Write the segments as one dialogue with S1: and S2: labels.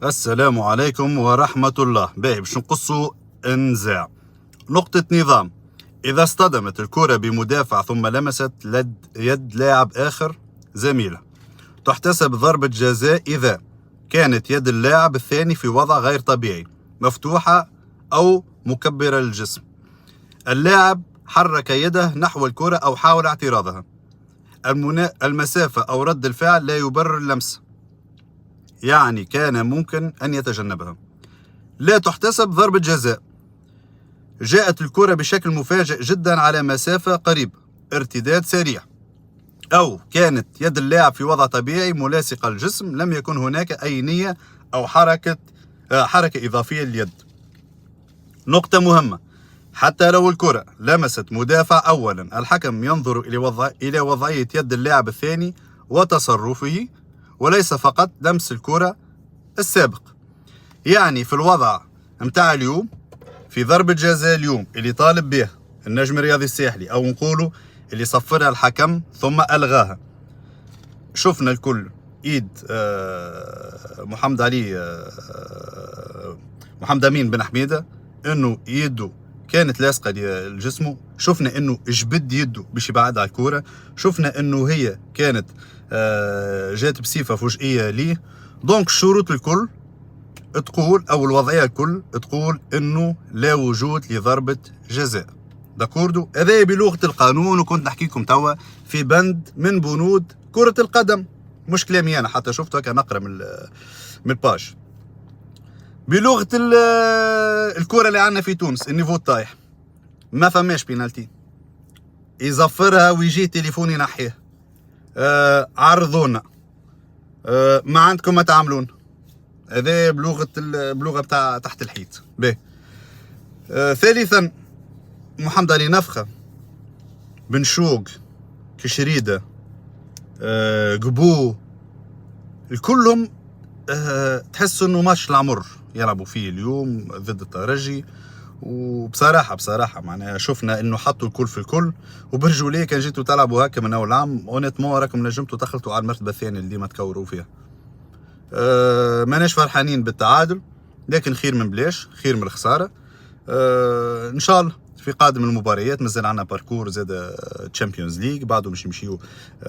S1: السلام عليكم ورحمة الله. باهي باش نقصوا النزاع. نقطة نظام: إذا اصطدمت الكرة بمدافع ثم لمست يد لاعب آخر زميله، تحتسب ضربة جزاء إذا كانت يد اللاعب الثاني في وضع غير طبيعي، مفتوحة أو مكبرة للجسم. اللاعب حرك يده نحو الكرة أو حاول اعتراضها. المسافة أو رد الفعل لا يبرر اللمس، يعني كان ممكن أن يتجنبها. لا تحتسب ضربة جزاء: جاءت الكرة بشكل مفاجئ جدا على مسافة قريبة، ارتداد سريع، أو كانت يد اللاعب في وضع طبيعي ملاصقة للجسم، لم يكن هناك أي نية أو حركة إضافية لليد. نقطة مهمة: حتى لو الكرة لمست مدافع، أولا الحكم ينظر إلى وضعية يد اللاعب الثاني وتصرفه، وليس فقط لمس الكرة السابق. يعني في الوضع متاع اليوم، في ضربة جزاء اليوم اللي طالب بها النجم الرياضي الساحلي، أو نقولوا اللي صفرها الحكم ثم ألغاها، شفنا الكل إيد محمد أمين بن حميدة، إنه يده كانت لاصقة لجسمه. شفنا إنه جبد يده باش يبعد على الكورة. شفنا إنه هي كانت جات بصفة فجئية ليه. دونك الشروط الكل تقول، أو الوضعية الكل تقول، إنه لا وجود لضربة جزاء. داكوردو، هذا بلغة القانون، وكنت نحكيكم توا في بند من بنود كرة القدم، مش كلامي أنا، حتى شفت هكا نقرأ من الباج. بلغة الكرة اللي عندنا في تونس، النيفو طايح، ما فماش بينالتي. يزفرها ويجي تليفون ينحيه. عرضونا، ما عندكم ما تعملون. هذا بلغة بتاع تحت الحيط. به. ثالثا، محمد علي نفخة، بن شوق، كشريدة، قبو، الكلهم تحس انه ماتش العمر يلعبوا فيه اليوم ضد الترجي. وبصراحة معناها شفنا انه حطوا الكل في الكل، وبرجوليه كان جيتوا تلعبوا هكا من اول عام، اونيتمون راكم نجمتوا تخلطوا على المرتبة الثانية اللي ما تكوروا فيها. ماناش فرحانين بالتعادل، لكن خير من بلاش، خير من الخسارة. ان شاء الله في قادم المباريات مازال عنا باركور زاد تشامبيونز ليج، بعده مش يمشيو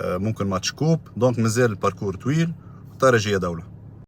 S1: ممكن ماتش كوب، دونك مازال الباركور طويل. الترجي دولة.